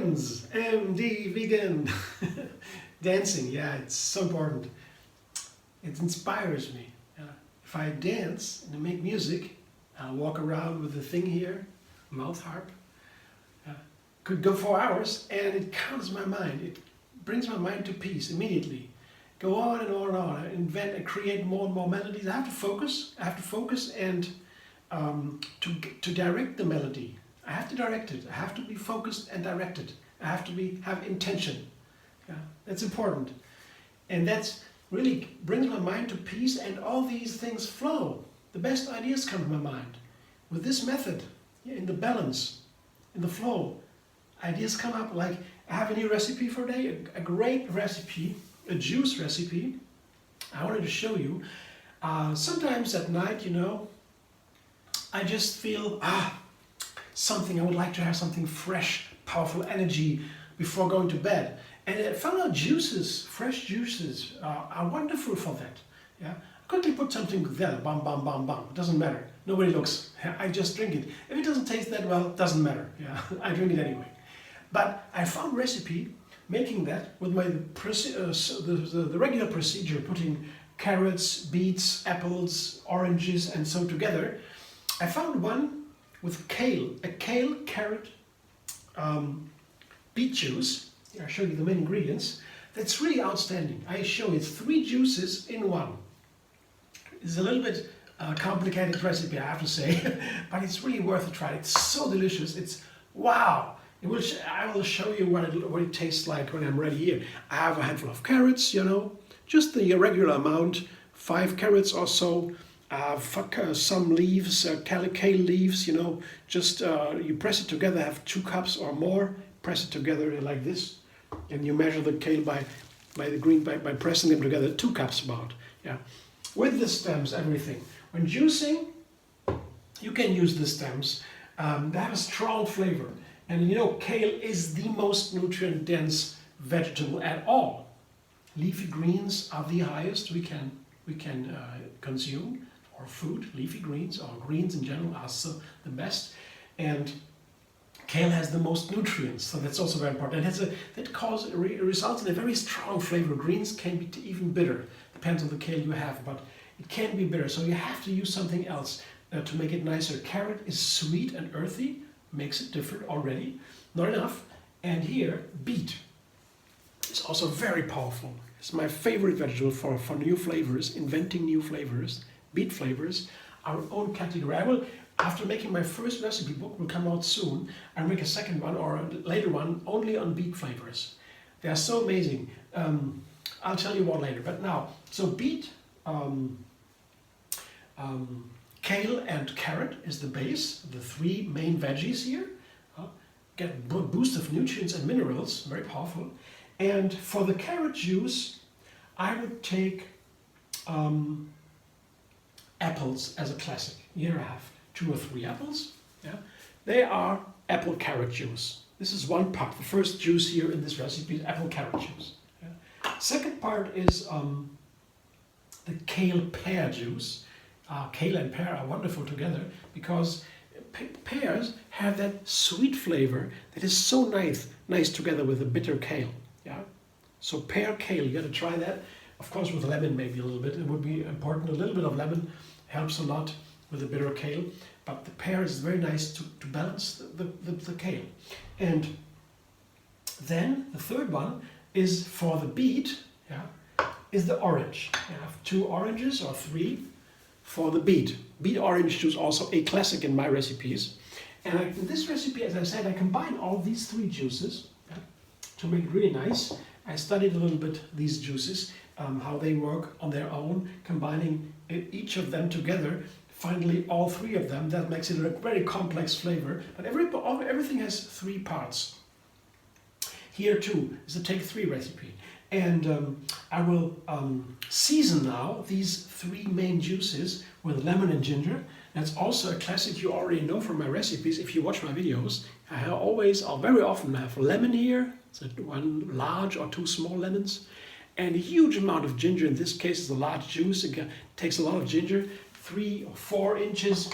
Vegans, MD, vegan. Dancing, yeah, it's so important. It inspires me. If I dance and I make music, I'll walk around with the thing here, mouth harp. Could go for hours, and it calms my mind. It brings my mind to peace immediately. Go on and on and on. I invent and create more and more melodies. I have to focus. I have to focus and to direct the melody. I have to direct it. I have to be focused and directed. I have to have intention. Yeah, that's important. And that's really brings my mind to peace, and all these things flow. The best ideas come to my mind. With this method, in the balance, in the flow, ideas come up. Like, I have a new recipe for today, a great recipe, a juice recipe. I wanted to show you. Sometimes at night, I just feel, something, I would like to have something fresh, powerful energy before going to bed. And I found out fresh juices are wonderful for that. Yeah, I quickly put something together, bam, bam, bam, bam. It doesn't matter. Nobody looks. I just drink it. If it doesn't taste that well, it doesn't matter. Yeah, I drink it anyway. But I found a recipe making that with the regular procedure, putting carrots, beets, apples, oranges, and so together. I found one with kale, a kale, carrot, beet juice. I'll show you the main ingredients. That's really outstanding. I show you 3 juices in one. It's a little bit complicated recipe, I have to say, but it's really worth a try. It's so delicious. It's wow. I will show you what it tastes like when I'm ready here. I have a handful of carrots, just the regular amount, 5 carrots or so. Some leaves, kale leaves, just you press it together, have 2 cups or more, press it together like this, and you measure the kale by pressing them together, 2 cups about, yeah. With the stems, everything. When juicing, you can use the stems. They have a strong flavor, and kale is the most nutrient-dense vegetable at all. Leafy greens are the highest we can consume. Or food, leafy greens, or greens in general are the best. And kale has the most nutrients, so that's also very important. It results in a very strong flavor. Greens can be even bitter, depends on the kale you have, but it can be bitter. So you have to use something else to make it nicer. Carrot is sweet and earthy, makes it different already. Not enough. And here, beet is also very powerful. It's my favorite vegetable for new flavors, inventing new flavors. Beet flavors, our own category. After making my first recipe book, will come out soon, I'll make a second one or a later one only on beet flavors. They are so amazing. I'll tell you more later, but now, so beet, kale and carrot is the base, the 3 main veggies here. Get a boost of nutrients and minerals, very powerful. And for the carrot juice, I would take apples as a classic. Here I have 2 or 3 apples. Yeah, they are apple carrot juice. This is one part. The first juice here in this recipe is apple carrot juice. Yeah. Second part is the kale pear juice. Kale and pear are wonderful together because pears have that sweet flavor that is so nice together with the bitter kale. Yeah. So pear kale, you got to try that. Of course, with lemon maybe a little bit. It would be important. A little bit of lemon helps a lot with the bitter kale. But the pear is very nice to balance the kale. And then the third one is for the beet, yeah, is the orange. I have 2 oranges or 3 for the beet. Beet orange juice, also a classic in my recipes. And in this recipe, as I said, I combine all these 3 juices, yeah, to make it really nice. I studied a little bit these juices, how they work on their own, combining each of them together. Finally, all 3 of them, that makes it a very complex flavor. But everything has 3 parts. Here too is a take 3 recipe. And I will season now these 3 main juices with lemon and ginger. That's also a classic you already know from my recipes if you watch my videos. I'll very often have lemon here, so 1 large or 2 small lemons, and a huge amount of ginger. In this case, it's a large juice. It takes a lot of ginger, 3 or 4 inches.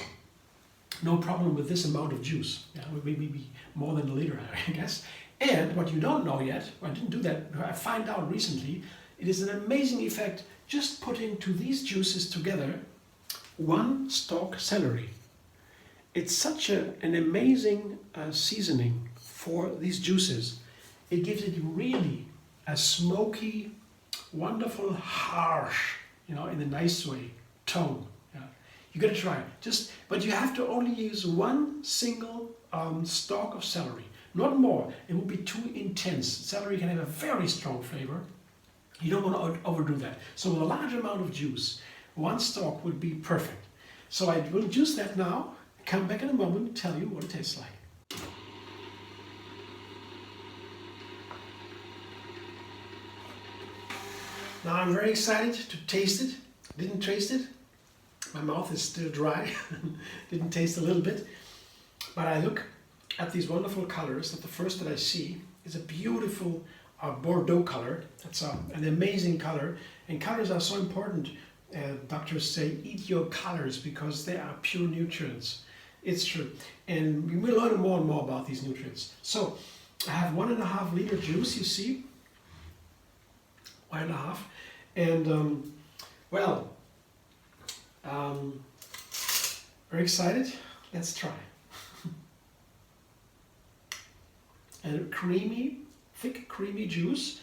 No problem with this amount of juice. Yeah, maybe more than a liter, I guess. And what you don't know yet, I didn't do that, I found out recently, it is an amazing effect just putting to these juices together 1 stalk celery. It's such an amazing seasoning for these juices. It gives it really a smoky, wonderful, harsh, in a nice way, tone. Yeah. You gotta try it. But you have to only use 1 single stalk of celery, not more. It would be too intense. Celery can have a very strong flavor. You don't want to overdo that. So with a large amount of juice, 1 stalk would be perfect. So I will juice that now. Come back in a moment and tell you what it tastes like. Now I'm very excited to taste it. Didn't taste it. My mouth is still dry. Didn't taste a little bit. But I look at these wonderful colors. That the first that I see is a beautiful Bordeaux color. That's an amazing color. And colors are so important. Doctors say eat your colors because they are pure nutrients. It's true. And we will learn more and more about these nutrients. So I have 1.5 liter juice, you see. 1.5. And very excited. Let's try. And creamy, thick, creamy juice.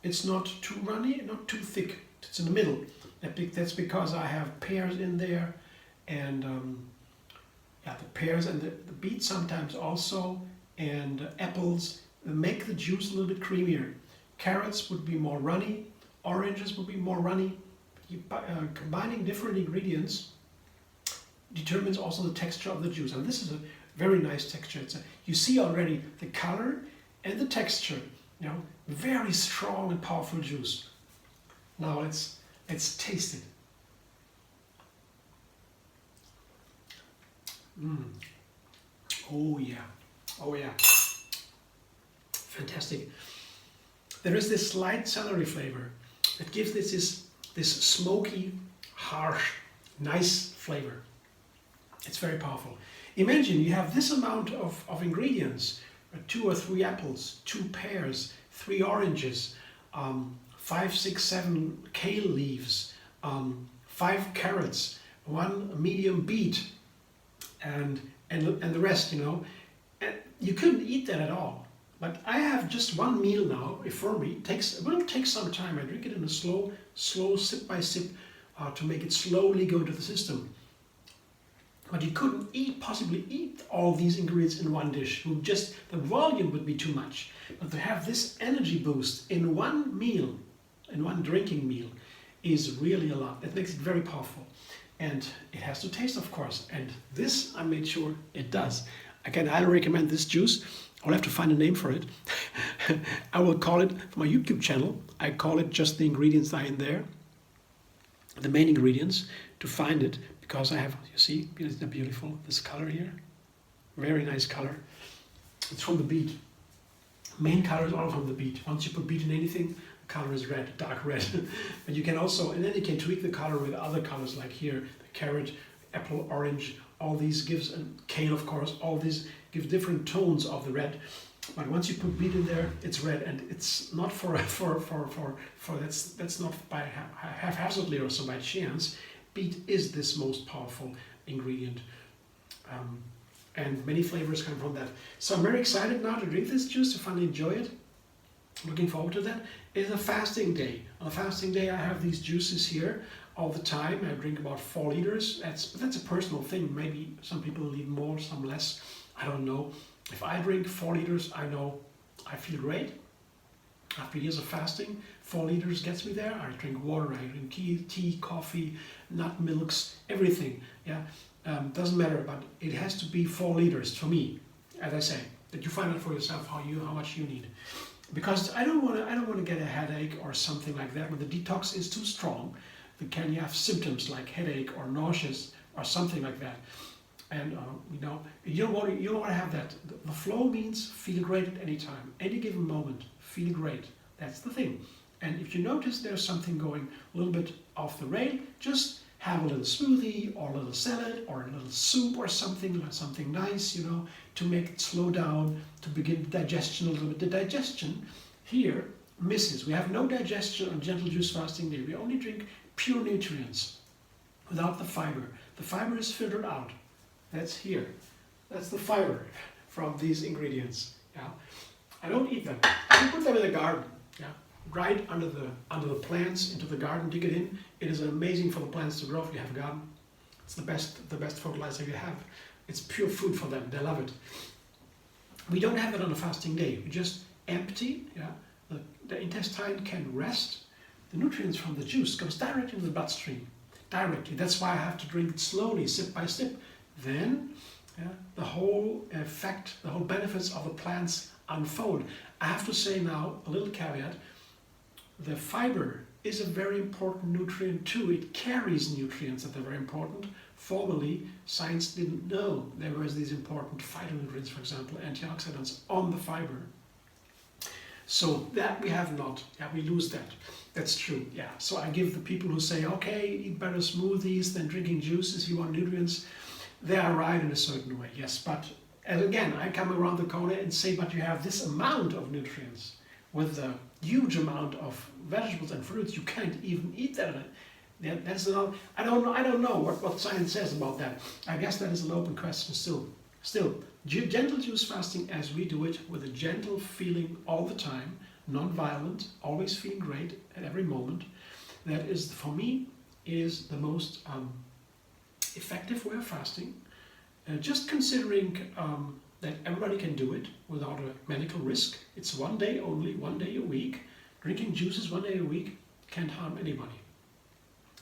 It's not too runny, not too thick. It's in the middle. That's because I have pears in there, and the pears and the beets sometimes also, and apples make the juice a little bit creamier. Carrots would be more runny. Oranges would be more runny. Combining different ingredients determines also the texture of the juice. And this is a very nice texture. You see already the color and the texture. Very strong and powerful juice. Now let's taste it. Oh yeah. Fantastic. There is this slight celery flavor that gives this smoky, harsh, nice flavor. It's very powerful. Imagine you have this amount of ingredients, 2 or 3 apples, 2 pears, 3 oranges, 5, 6, 7 kale leaves, 5 carrots, 1 medium beet, and the rest, And you couldn't eat that at all. But I have just 1 meal now. For me, it will take some time. I drink it in a slow sip by sip to make it slowly go into the system. But you couldn't possibly eat all these ingredients in 1 dish. The volume would be too much. But to have this energy boost in 1 meal, in 1 drinking meal, is really a lot. It makes it very powerful. And it has to taste, of course. And this, I made sure it does. I can highly recommend this juice. I'll have to find a name for it. I will call it, for my YouTube channel, I call it just the ingredients that are in there. The main ingredients, to find it, because I have, you see, isn't that beautiful, this color here? Very nice color. It's from the beet. Main color is all from the beet. Once you put beet in anything, the color is red, dark red. But you can also, and then you can tweak the color with other colors, like here, the carrot, apple, orange, all these gives, and kale of course, all these give different tones of the red. But once you put beet in there, it's red, and it's not that's not by haphazardly or so by chance. Beet is this most powerful ingredient, and many flavors come from that. So I'm very excited now to drink this juice, to finally enjoy it. Looking forward to that. It's a fasting day. On a fasting day, I have these juices here all the time. I drink about 4 liters. That's a personal thing. Maybe some people need more, some less. I don't know. If I drink 4 liters, I know I feel great. After years of fasting, 4 liters gets me there. I drink water, I drink tea, coffee, nut milks, everything. Yeah, doesn't matter, but it has to be 4 liters for me. As I say, that you find out for yourself how much you need. Because I don't want to get a headache or something like that. When the detox is too strong, then can you have symptoms like headache or nauseous or something like that. And you don't want to have that. The flow means feel great at any time, any given moment. Feel great. That's the thing. And if you notice there's something going a little bit off the rail, just have a little smoothie or a little salad or a little soup or something nice, you know, to make it slow down, to begin digestion a little bit. The digestion here misses. We have no digestion on Gentle Juice Fasting Day. We only drink pure nutrients without the fiber. The fiber is filtered out. That's here. That's the fiber from these ingredients. Yeah, I don't eat them. I put them in the garden. Yeah, right under the plants, into the garden. Dig it in. It is amazing for the plants to grow if you have a garden. It's the best fertilizer you have. It's pure food for them. They love it. We don't have it on a fasting day. We just empty. Yeah, the intestine can rest. The nutrients from the juice goes directly into the bloodstream. Directly. That's why I have to drink it slowly, sip by sip. Then the whole effect, the whole benefits of the plants unfold. I have to say now, a little caveat, the fiber is a very important nutrient too. It carries nutrients that are very important. Formerly, science didn't know there was these important phytonutrients, for example, antioxidants on the fiber. So that we have not. Yeah, we lose that. That's true. Yeah. So I give the people who say, okay, eat better smoothies than drinking juices, you want nutrients. They are right in a certain way, yes. But and again, I come around the corner and say, but you have this amount of nutrients with a huge amount of vegetables and fruits. You can't even eat that. That's not. I don't know what science says about that. I guess that is an open question still. Still, gentle juice fasting as we do it, with a gentle feeling all the time, non-violent, always feeling great at every moment. That is, for me, is the most effective way of fasting. Just considering that everybody can do it without a medical risk. It's one day only, one day a week. Drinking juices one day a week can't harm anybody.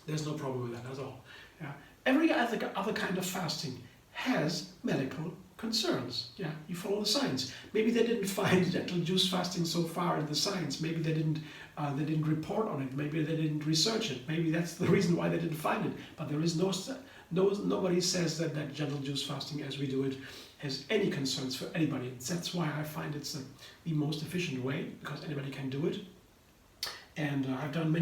There's no problem with that at all. Yeah. Every other kind of fasting has medical concerns. Yeah, you follow the science. Maybe they didn't find gentle juice fasting so far in the science. Maybe they didn't report on it. Maybe they didn't research it. Maybe that's the reason why they didn't find it. But there is nobody says that gentle juice fasting as we do it has any concerns for anybody. That's why I find it's the most efficient way, because anybody can do it. And I've done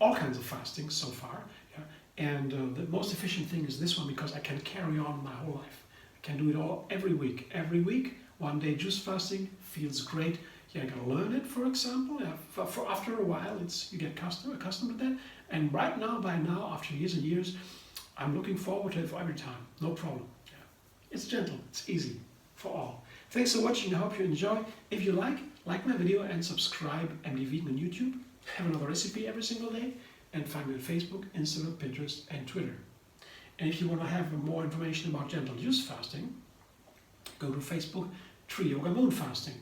all kinds of fasting so far. Yeah. And the most efficient thing is this one, because I can carry on my whole life. I can do it all every week. Every week, one day juice fasting feels great. Yeah, I gotta learn it, for example. Yeah, for after a while, you get accustomed to that. And right now, by now, after years and years, I'm looking forward to it for every time. No problem. Yeah. It's gentle. It's easy for all. Thanks for watching. I hope you enjoy. If you like my video and subscribe. MD Vegan on YouTube. Have another recipe every single day. And find me on Facebook, Instagram, Pinterest, and Twitter. And if you want to have more information about gentle juice fasting, go to Facebook, Tree Yoga Moon Fasting.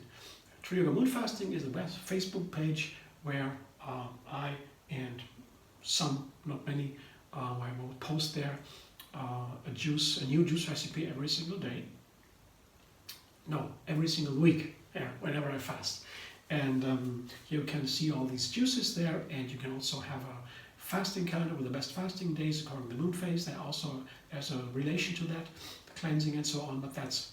Tree Yoga Moon Fasting is the best Facebook page where I and some, not many, I will post there a new juice recipe every single day. No, every single week, yeah, whenever I fast. And you can see all these juices there, and you can also have a fasting calendar with the best fasting days according to the moon phase. There's a relation to that, cleansing and so on, but that's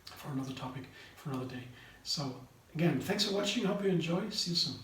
for another topic, for another day. So again, thanks for watching. I hope you enjoy. See you soon.